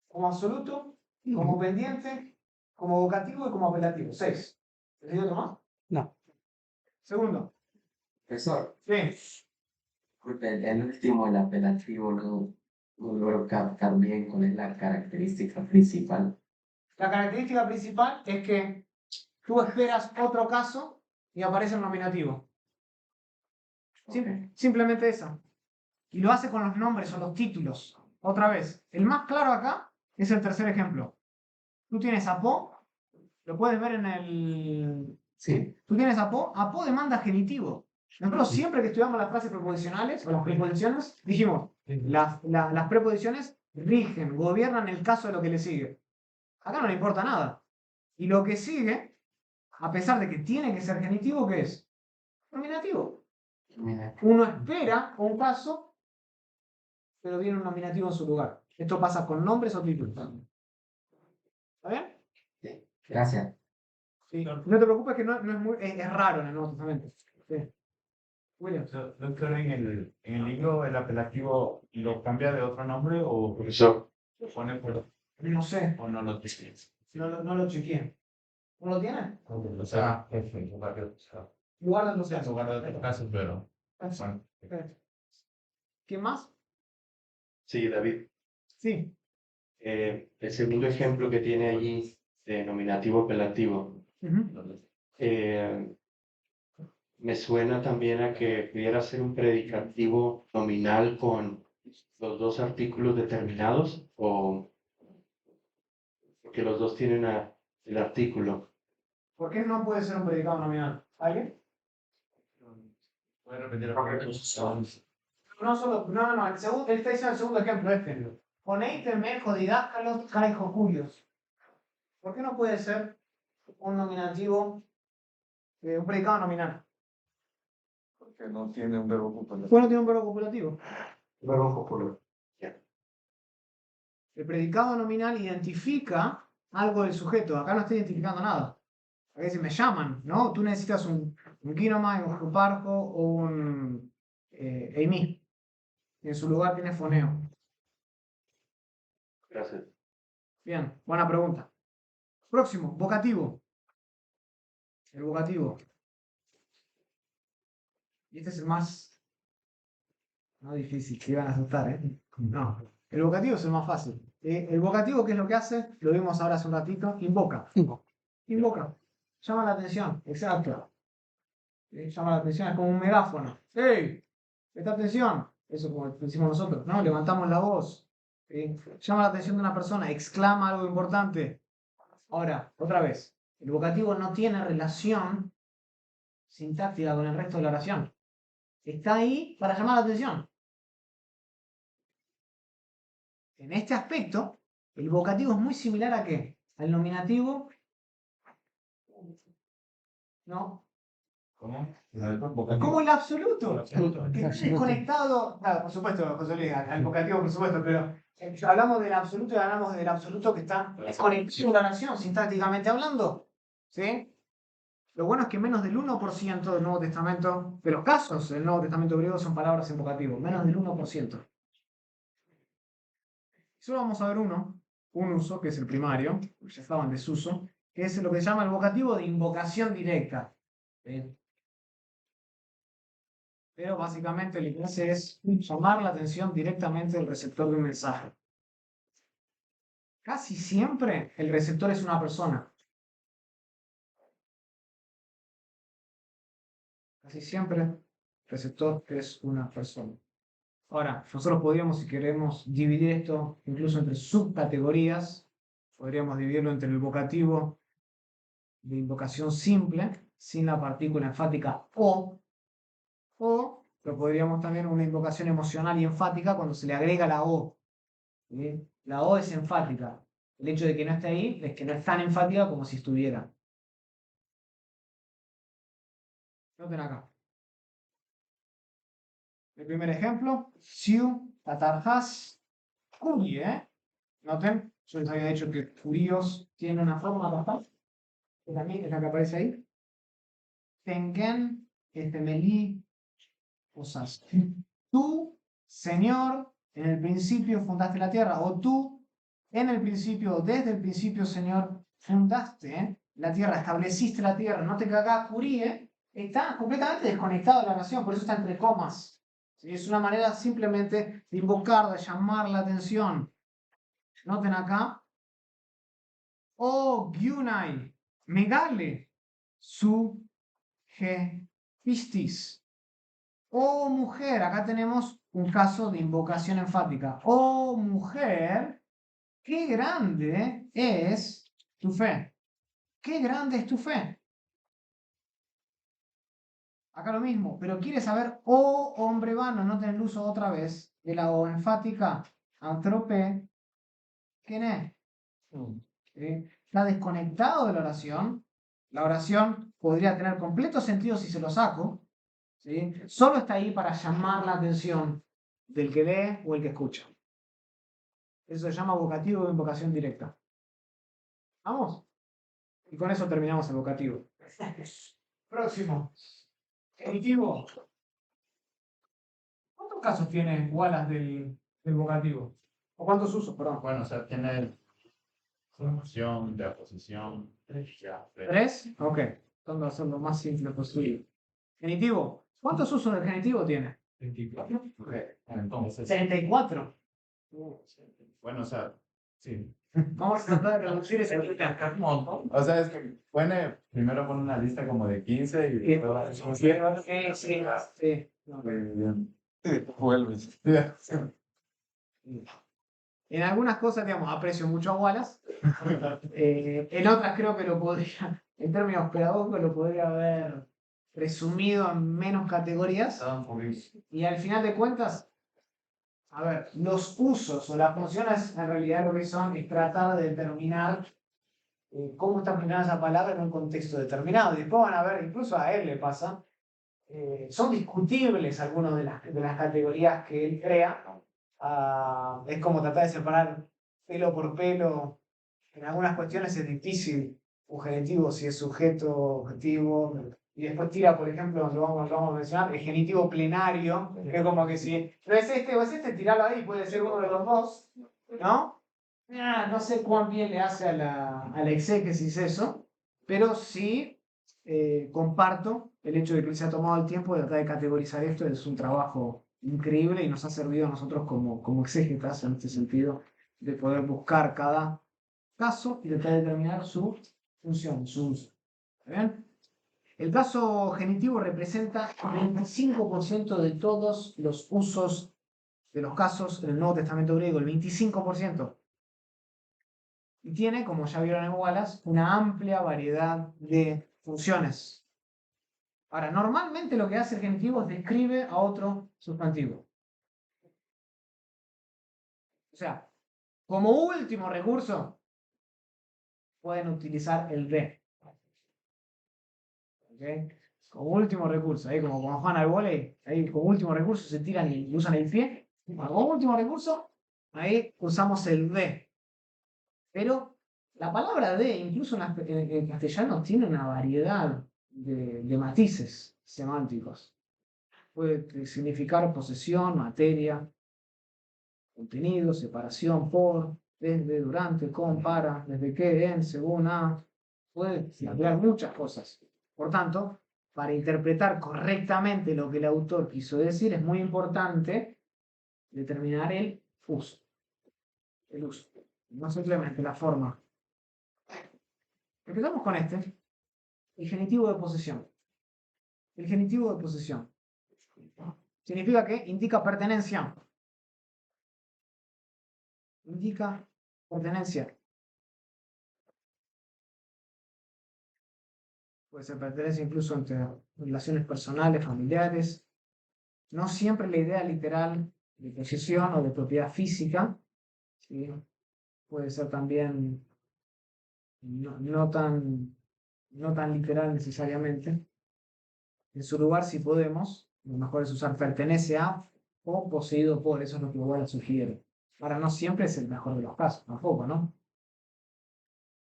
como absoluto, como pendiente, como vocativo y como apelativo. 6. ¿Les digo otro más? No. Segundo. Profesor, Sí. disculpe, el último, el apelativo, no logro captar bien cuál es la característica principal. La característica principal es que tú esperas otro caso y aparece el nominativo. Simplemente eso. Y lo hace con los nombres o los títulos. Otra vez, el más claro acá es el tercer ejemplo. Tú tienes apó Lo puedes ver en el... Sí. Tú tienes apo, apo demanda genitivo. Nosotros siempre que estudiamos las frases preposicionales o las preposiciones, dijimos, las preposiciones rigen, gobiernan el caso de lo que le sigue. Acá no le importa nada. Y lo que sigue, a pesar de que tiene que ser genitivo, ¿qué es? Nominativo. Mira, Uno espera un caso, pero viene un nominativo en su lugar. Esto pasa con nombres o títulos. ¿Está bien? gracias. Sí. No te preocupes que no es muy, es raro en el Nuevo Testamento. Sí. William. Doctor, en el libro el apelativo lo cambia de otro nombre o lo pone por No sé, o no lo dice. no lo chequeé. ¿No lo tiene? O sea, jefe, en lugar de otro. Guárdalo. En lugar de otro caso, pero bueno. ¿Quién más? Sí, David. Sí. El segundo ejemplo que tiene allí de nominativo apelativo, Ujú. me suena también a que pudiera ser un predicativo nominal con los dos artículos determinados o porque los dos tienen el artículo. ¿Por qué no puede ser un predicado nominal? ¿Alguien? ¿Puede repetir No, el segundo, él está diciendo el segundo ejemplo, este. Poneiteme jodidáscalos caijo curios. ¿Por qué no puede ser un nominativo, un predicado nominal? Porque no tiene un verbo copulativo. ¿Por qué no tiene un verbo copulativo? Verbo copulativo. El predicado nominal identifica algo del sujeto. Acá no está identificando nada. Acá dice, me llaman, ¿no? Tú necesitas un ginomai, un juparjo o un eimi. Y en su lugar tiene foneo. Gracias. Bien, buena pregunta. Próximo, vocativo. El vocativo. Y este es el más... No difícil, te iban a asustar, ¿eh? No. El vocativo es el más fácil. El vocativo, ¿qué es lo que hace? Lo vimos ahora hace un ratito. Invoca. Invoca. Llama la atención. Exacto. Llama la atención. Es como un megáfono. ¡Ey! Presta atención. Eso como decimos nosotros, ¿no? Levantamos la voz. Llama la atención de una persona. Exclama algo importante. Ahora, otra vez. El vocativo no tiene relación sintáctica con el resto de la oración. Está ahí para llamar la atención. En este aspecto, el vocativo es muy similar a ¿qué? Al nominativo. ¿No? ¿Cómo? Como el absoluto. Que está desconectado. Claro, por supuesto, José Luis, al vocativo, por supuesto, pero hablamos del absoluto y hablamos del absoluto que está desconectado de la oración, sintácticamente hablando. ¿Sí? Lo bueno es que menos del 1% del Nuevo Testamento, de los casos del Nuevo Testamento griego son palabras en vocativo. Menos del 1%. Solo vamos a ver un uso, que es el primario, ya estaba en desuso, que es lo que se llama el vocativo de invocación directa. ¿Sí? Pero básicamente lo que hace es llamar la atención directamente del receptor de un mensaje. Casi siempre el receptor es una persona. Casi siempre el receptor es una persona. Ahora, nosotros podríamos, si queremos, dividir esto incluso entre subcategorías. Podríamos dividirlo entre el vocativo de invocación simple, sin la partícula enfática o lo podríamos también una invocación emocional y enfática cuando se le agrega la O. ¿Sí? La O es enfática. El hecho de que no esté ahí es que no es tan enfática como si estuviera. Noten acá. El primer ejemplo, Siu Tatarjas Kuri, ¿eh? Noten, yo les había dicho que judíos tienen una forma bastante, que también es la que aparece ahí. Tengen, Efemeli, Osas. Tú, Señor, en el principio fundaste la tierra, o tú, en el principio, desde el principio, Señor, fundaste la tierra, estableciste la tierra. No te cagás, Kuri, está completamente desconectado de la nación, por eso está entre comas. ¿Sí? Es una manera simplemente de invocar, de llamar la atención. Noten acá. Oh, Gyunai, Megale, su pistis. Oh, mujer, acá tenemos un caso de invocación enfática. Oh, mujer, qué grande es tu fe. qué grande es tu fe. Acá lo mismo, pero quiere saber, oh hombre vano, no el uso otra vez de la O enfática, antrope, ¿quién es? ¿Sí? Está desconectado de la oración. La oración podría tener completo sentido si se lo saco. ¿Sí? Solo está ahí para llamar la atención del que lee o el que escucha. Eso se llama vocativo o invocación directa. ¿Vamos? Y con eso terminamos el vocativo. Próximo. Genitivo. ¿Cuántos casos tiene Wallace del vocativo? ¿O cuántos usos, perdón? Bueno, o sea, tiene función, de aposición, ya. ¿Tres? Ok. Son lo más simple posible. Genitivo. ¿Cuántos usos del genitivo tiene? 24. Ok, entonces, 34. bueno, o sea, sí. Vamos a tratar de reducir ese Un montón. O sea, es que primero pone una lista como de 15 y Sí, después sí. No. Vuelves. En algunas cosas, digamos, aprecio mucho a Wallace. En otras creo que lo podría, en términos pedagógicos, lo podría haber resumido en menos categorías. Y al final de cuentas, a ver, los usos o las funciones en realidad lo que son es tratar de determinar cómo está aplicada esa palabra en un contexto determinado. Y después van a ver, incluso a él le pasa, son discutibles algunas de las categorías que él crea. Es como tratar de separar pelo por pelo. En algunas cuestiones es difícil un genitivo si es sujeto, objetivo. Y después tira, por ejemplo, lo vamos a mencionar, el genitivo plenario, que es como que si no es este o es este, tirarlo ahí, puede ser uno de los dos, ¿no? No sé cuán bien le hace a la exégesis eso, pero sí comparto el hecho de que él se ha tomado el tiempo de tratar de categorizar esto. Es un trabajo increíble y nos ha servido a nosotros como exégetas en este sentido, de poder buscar cada caso y tratar de determinar su función, su uso. ¿Está bien? El caso genitivo representa el 25% de todos los usos de los casos en el Nuevo Testamento griego, el 25%. Y tiene, como ya vieron en Wallace, una amplia variedad de funciones. Ahora, normalmente lo que hace el genitivo es describe a otro sustantivo. O sea, como último recurso, pueden utilizar el de. ¿Okay? Como último recurso, ahí como cuando juegan al vóley, ahí como último recurso se tiran y usan el pie. Como último recurso, ahí usamos el de. Pero la palabra de, incluso en castellano, tiene una variedad de matices semánticos. Puede significar posesión, materia, contenido, separación, por, desde, durante, con, para, desde que, en, según, a. Puede significar muchas cosas. Por tanto, para interpretar correctamente lo que el autor quiso decir, es muy importante determinar el uso. El uso. No simplemente la forma. Empezamos con este. El genitivo de posesión. El genitivo de posesión significa que indica pertenencia. Indica pertenencia. Puede ser pertenencia incluso entre relaciones personales, familiares. No siempre la idea literal de posesión o de propiedad física. ¿Sí? Puede ser también no tan literal necesariamente. En su lugar, si podemos, lo mejor es usar pertenece a o poseído por, eso es lo que igual sugiere. Ahora, no siempre es el mejor de los casos, tampoco, ¿no?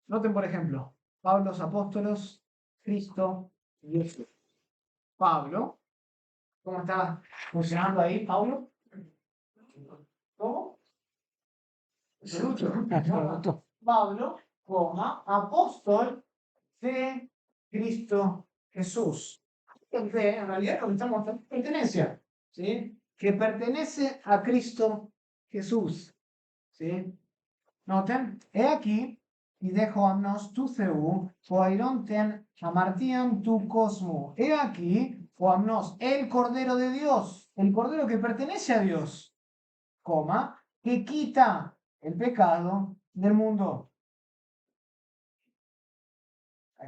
Noten, por ejemplo, Pablos Apóstolos, Cristo y Jesús. Pablo, ¿cómo está funcionando ahí, Pablo? ¿Cómo? Pablo, apóstol de Cristo Jesús. En realidad lo que estamos mostrando es pertenencia, ¿sí? Que pertenece a Cristo Jesús, ¿sí? Noten, he aquí, y dejo amnos tu Theou, poironten amartian tu cosmo. He aquí, o amnos, el Cordero de Dios, el Cordero que pertenece a Dios, coma, que quita el pecado del mundo.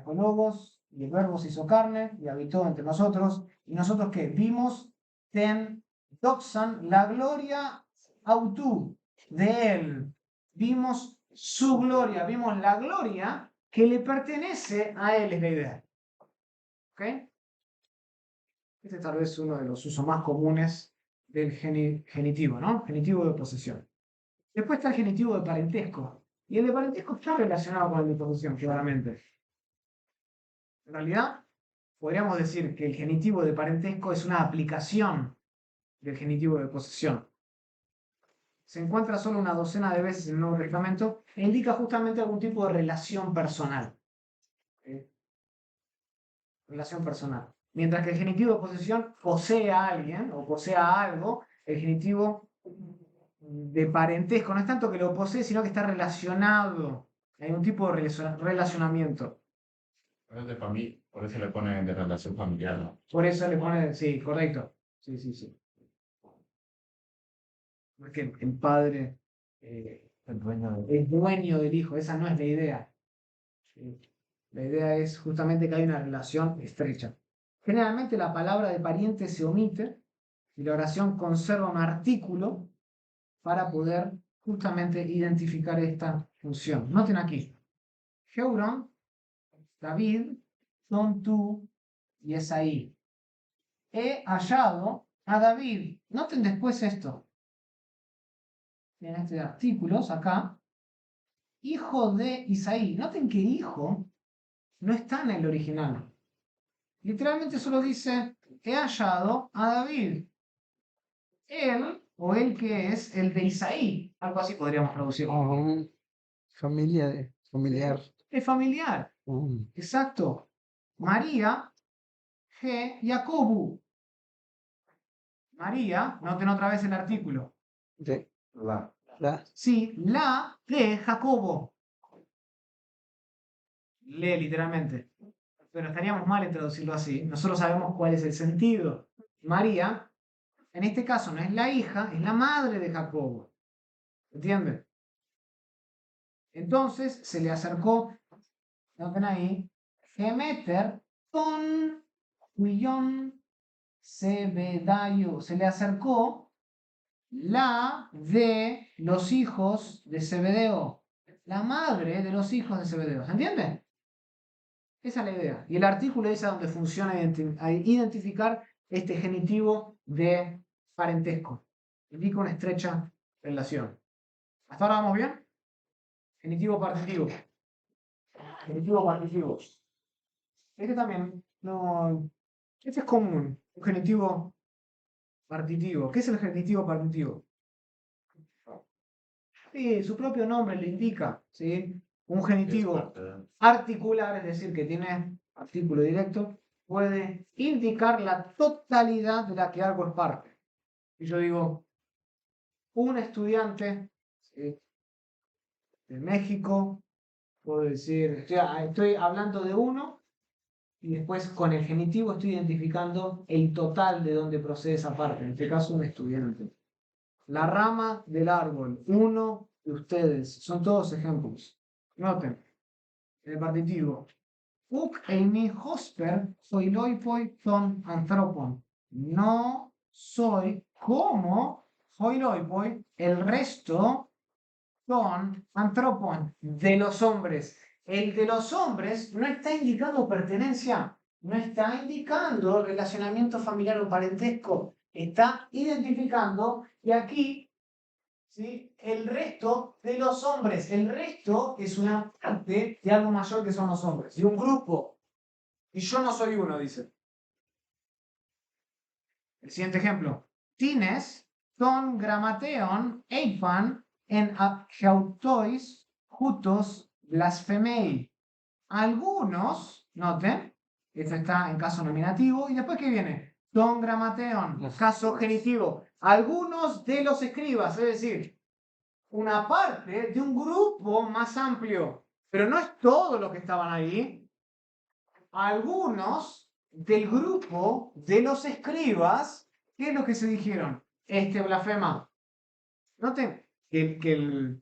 Logos, y el verbo se hizo carne y habitó entre nosotros. ¿Y nosotros qué? Vimos ten doxan, la gloria autú de él. Vimos su gloria, vimos la gloria que le pertenece a él, es la idea. ¿Ok? Este tal vez es uno de los usos más comunes del genitivo, ¿no? Genitivo de posesión. Después está el genitivo de parentesco. Y el de parentesco está relacionado con el de posesión, claramente. En realidad, podríamos decir que el genitivo de parentesco es una aplicación del genitivo de posesión. Se encuentra solo una docena de veces en el Nuevo Testamento e indica justamente algún tipo de relación personal. Relación personal. Mientras que el genitivo de posesión posee a alguien o posee a algo, el genitivo de parentesco no es tanto que lo posee, sino que está relacionado. Hay un tipo de relacionamiento. Es de familia, por eso le ponen de relación familiar, ¿no? Por eso le pone, sí, correcto. Sí, sí, sí. No es que el padre El dueño es dueño del hijo, esa no es la idea. ¿Sí? La idea es justamente que hay una relación estrecha. Generalmente la palabra de pariente se omite y la oración conserva un artículo para poder justamente identificar esta función. Noten aquí. Heuron, David, son tú y Esaí. He hallado a David. Noten después esto. En este artículos acá. Hijo de Isaí. Noten que hijo no está en el original. Literalmente solo dice, he hallado a David. Él, o él que es el de Isaí. Algo así podríamos traducirlo. Familiar. Es familiar. Exacto. María, G, Jacobu. María, noten otra vez el artículo. Sí. la. Sí, la de Jacobo. Lee literalmente. Pero estaríamos mal en traducirlo así. Nosotros sabemos cuál es el sentido. María, en este caso, no es la hija, es la madre de Jacobo. ¿Entienden? Entonces se le acercó, noten ahí, Gemeter con Huillón Zebedayo. Se le acercó la de los hijos de Zebedeo. La madre de los hijos de Zebedeo. ¿Se entiende? Esa es la idea. Y el artículo es a donde funciona a identificar este genitivo de parentesco. Indica una estrecha relación. ¿Hasta ahora vamos bien? Genitivo partitivo. Genitivo partitivo. Este también, no. Este es común. Un genitivo partitivo. ¿Qué es el genitivo partitivo? Sí, su propio nombre lo indica. ¿Sí? Un genitivo articular, es decir, que tiene artículo directo, puede indicar la totalidad de la que algo es parte. Y yo digo, un estudiante, ¿sí?, de México, puedo decir, estoy hablando de uno y después con el genitivo estoy identificando el total de donde procede esa parte, en este caso un estudiante. La rama del árbol, uno de ustedes, son todos ejemplos. Noten, el partitivo. Uk eimi hosper hoiloipoi ton anthropon. No soy como hoiloipoi, el resto ton anthropon, de los hombres. El de los hombres no está indicando pertenencia, no está indicando relacionamiento familiar o parentesco, está identificando que aquí, ¿sí?, el resto de los hombres, el resto es una parte de algo mayor que son los hombres, de un grupo. Y yo no soy uno, dice. El siguiente ejemplo. Tines ton gramateon eifan en geautois jutos blasfemei. Algunos, noten, esto está en caso nominativo, y después ¿qué viene? Ton gramateon, caso genitivo. Algunos de los escribas, es decir, una parte de un grupo más amplio, pero no es todo lo que estaban ahí. Algunos del grupo de los escribas, ¿qué es lo que se dijeron? Este blasfema. Noten que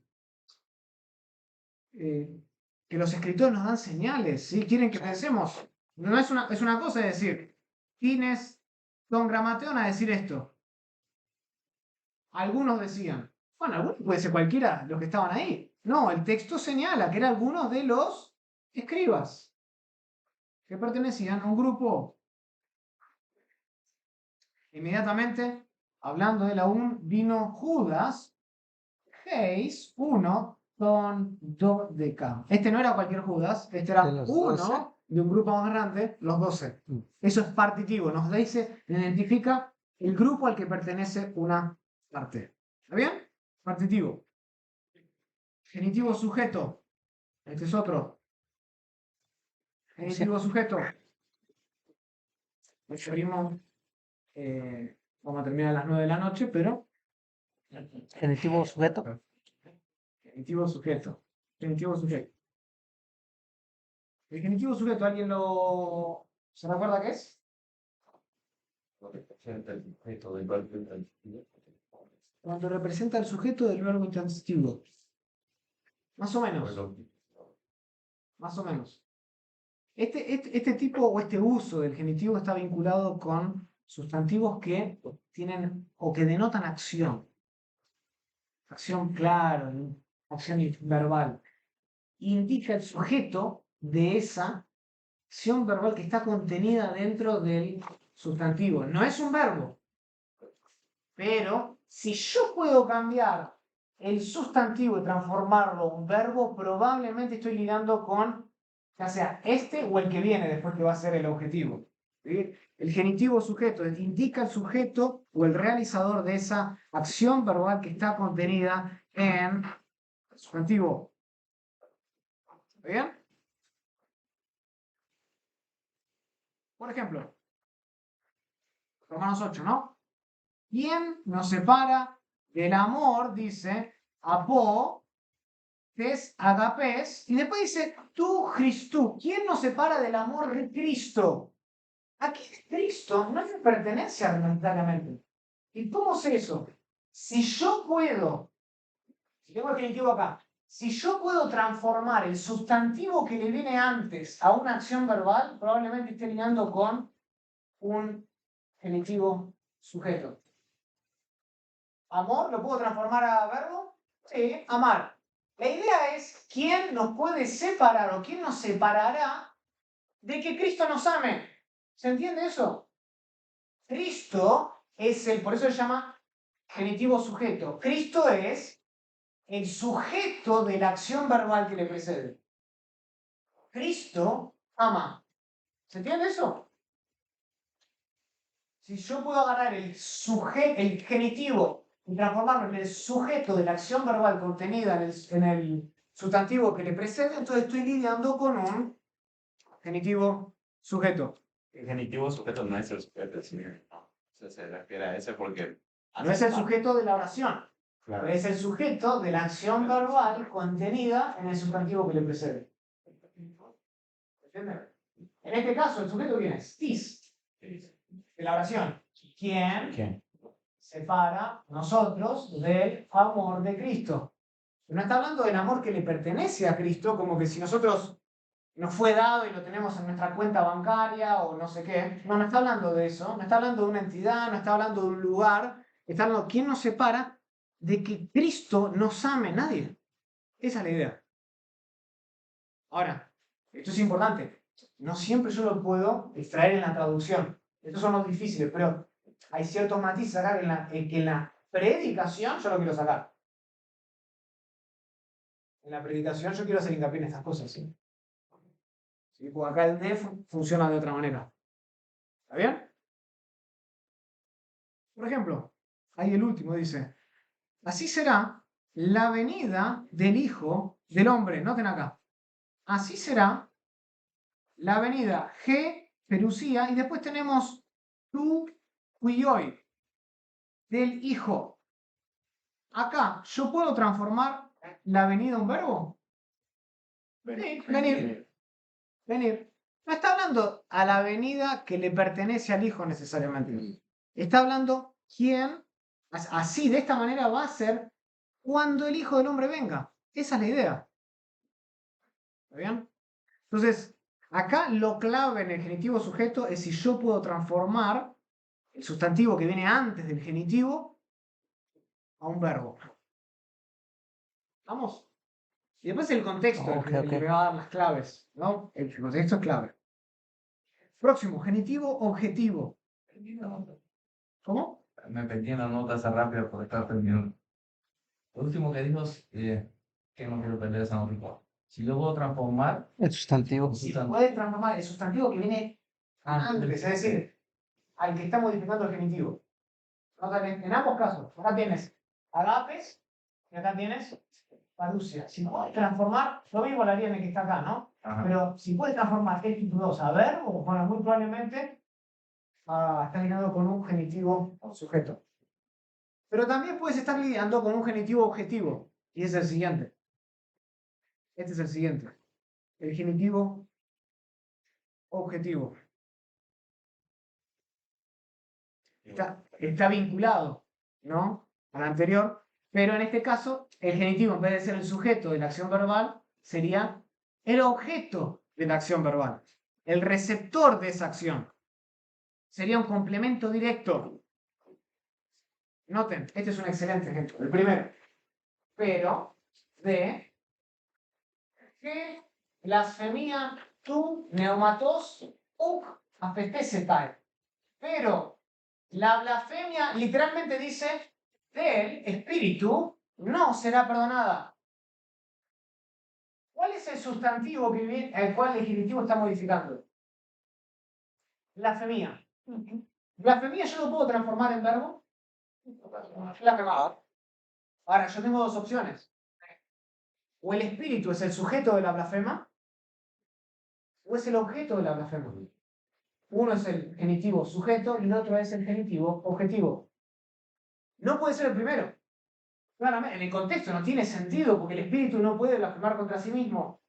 que los escritores nos dan señales, ¿sí? Quieren que pensemos. No es una cosa decir, tienes Don Gramateón a decir esto. Algunos decían, bueno, algunos puede ser cualquiera de los que estaban ahí. No, el texto señala que eran algunos de los escribas que pertenecían a un grupo. Inmediatamente, hablando de la UN, vino Judas, Geis, uno, con do de K. Este no era cualquier Judas, este era De los uno 12. de un grupo más grande, los 12. Eso es partitivo, nos dice, identifica el grupo al que pertenece una parte. ¿Está bien? Partitivo. Genitivo sujeto. Este es otro. Genitivo sujeto. Referimos, vamos a terminar a las 9 de la noche, pero Genitivo sujeto. genitivo sujeto. Genitivo sujeto. El genitivo sujeto, ¿alguien se recuerda qué es? Cuando representa el sujeto del verbo intransitivo. Más o menos. Más o menos. Este tipo o este uso del genitivo está vinculado con sustantivos que tienen o que denotan acción. Acción, claro, acción verbal. Indica el sujeto de esa acción verbal que está contenida dentro del sustantivo. No es un verbo, pero si yo puedo cambiar el sustantivo y transformarlo en un verbo, probablemente estoy ligando con ya sea este o el que viene después, que va a ser el objetivo. ¿Sí? El genitivo sujeto indica el sujeto o el realizador de esa acción verbal que está contenida en el sustantivo. ¿Está bien? Por ejemplo, Romanos 8, ¿no? ¿Quién nos separa del amor? Dice, apó, es agapés, y después dice, tú, Cristo. ¿Quién nos separa del amor de Cristo? Aquí Cristo no me pertenece arbitrariamente. ¿Y cómo sé eso? Si yo puedo, si tengo el genitivo acá, si yo puedo transformar el sustantivo que le viene antes a una acción verbal, probablemente esté lidiando con un genitivo sujeto. ¿Amor lo puedo transformar a verbo? Sí, amar. La idea es quién nos puede separar o quién nos separará de que Cristo nos ame. ¿Se entiende eso? Cristo es por eso se llama genitivo sujeto. Cristo es el sujeto de la acción verbal que le precede. Cristo ama. ¿Se entiende eso? Si yo puedo agarrar el genitivo y transformarlo en el sujeto de la acción verbal contenida en el sustantivo que le precede, entonces estoy lidiando con un genitivo sujeto. El genitivo sujeto no es el sujeto, sino no. Se refiere a ese porque... No es el sujeto de la oración, Claro. es el sujeto de la acción verbal contenida en el sustantivo que le precede. ¿Entiendes? En este caso, el sujeto viene tis, de la oración. ¿Quién separa nosotros del amor de Cristo? No está hablando del amor que le pertenece a Cristo, como que si nosotros nos fue dado y lo tenemos en nuestra cuenta bancaria o no sé qué. No está hablando de eso, no está hablando de una entidad, no está hablando de un lugar, está hablando de quién nos separa de que Cristo nos ame. Nadie. Esa es la idea. Ahora, esto es importante. No siempre yo lo puedo extraer en la traducción. Estos son los difíciles, pero hay ciertos matices acá en que en la predicación yo lo quiero sacar. En la predicación yo quiero hacer hincapié en estas cosas, ¿sí? ¿Sí? Porque acá el de funciona de otra manera. ¿Está bien? Por ejemplo, ahí el último dice, así será la venida del Hijo del Hombre. Noten acá. Así será la venida G, Perusía, y después tenemos tu, hoy del Hijo. Acá, ¿yo puedo transformar la venida en un verbo? Venir. Venir. No está hablando a la venida que le pertenece al Hijo necesariamente. Está hablando quién, así, de esta manera va a ser cuando el Hijo del Hombre venga. Esa es la idea. ¿Está bien? Entonces, acá lo clave en el genitivo sujeto es si yo puedo transformar el sustantivo que viene antes del genitivo a un verbo. ¿Vamos? Y después el contexto, Ok, el que ok. me va a dar las claves, ¿no? El contexto es clave. Próximo, genitivo objetivo. ¿Cómo? Me perdí en la nota esa rápida por estar terminando. Lo último que dijo es que no quiero perder esa nota. Si yo puedo transformar El sustantivo. Si puede transformar el sustantivo que viene antes, es decir, al que está modificando el genitivo. En ambos casos, acá tienes agapes y acá tienes parusia. Si puedes transformar, lo mismo lo haría en el que está acá, ¿no? Ajá. Pero si puedes transformar el título 2 a verbo, bueno, muy probablemente estás lidiando con un genitivo sujeto. Pero también puedes estar lidiando con un genitivo objetivo, y es el siguiente. Este es el siguiente. El genitivo objetivo. Está vinculado, ¿no? Al anterior, pero en este caso, el genitivo, en vez de ser el sujeto de la acción verbal, sería el objeto de la acción verbal, el receptor de esa acción. Sería un complemento directo. Noten, este es un excelente ejemplo, el primero. Pero de que blasfemia tu neumatos uc apetecetai. Pero la blasfemia literalmente dice del espíritu no será perdonada. ¿Cuál es el sustantivo que viene, el cual el genitivo está modificando? Blasfemia. Blasfemia yo lo puedo transformar en verbo. Blasfemar. Ahora, yo tengo dos opciones. O el espíritu es el sujeto de la blasfema, o es el objeto de la blasfema. Uno es el genitivo sujeto y el otro es el genitivo objetivo. No puede ser el primero. Claramente, en el contexto no tiene sentido porque el espíritu no puede blasfemar contra sí mismo.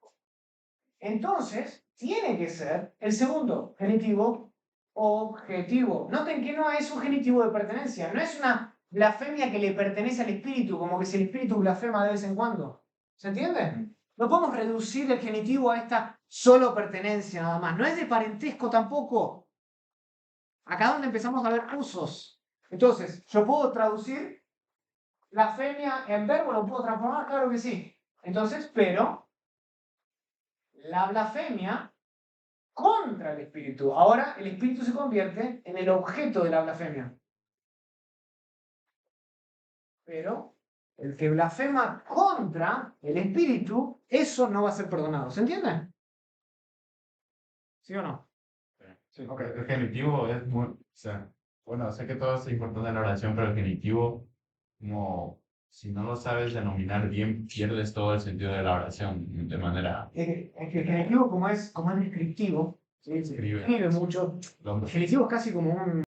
Entonces, tiene que ser el segundo, genitivo objetivo. Noten que no es un genitivo de pertenencia, no es una blasfemia que le pertenece al espíritu, como que si el espíritu blasfema de vez en cuando. ¿Se entiende? No podemos reducir el genitivo a esta solo pertenencia nada más. No es de parentesco tampoco. Acá donde empezamos a ver usos. Entonces, ¿yo puedo traducir blasfemia en verbo? ¿Lo puedo transformar? Claro que sí. Entonces, pero la blasfemia contra el espíritu. Ahora el espíritu se convierte en el objeto de la blasfemia. Pero el que blasfema contra el espíritu, eso no va a ser perdonado. ¿Se entiende? ¿Sí o no? Sí. Ok. El genitivo es muy, o sea, bueno, sé que todo es importante en la oración, pero el genitivo, como si no lo sabes denominar bien, pierdes todo el sentido de la oración de manera Es que el genitivo, como es descriptivo, ¿sí? Se Escribe. escribe mucho. El genitivo es casi como un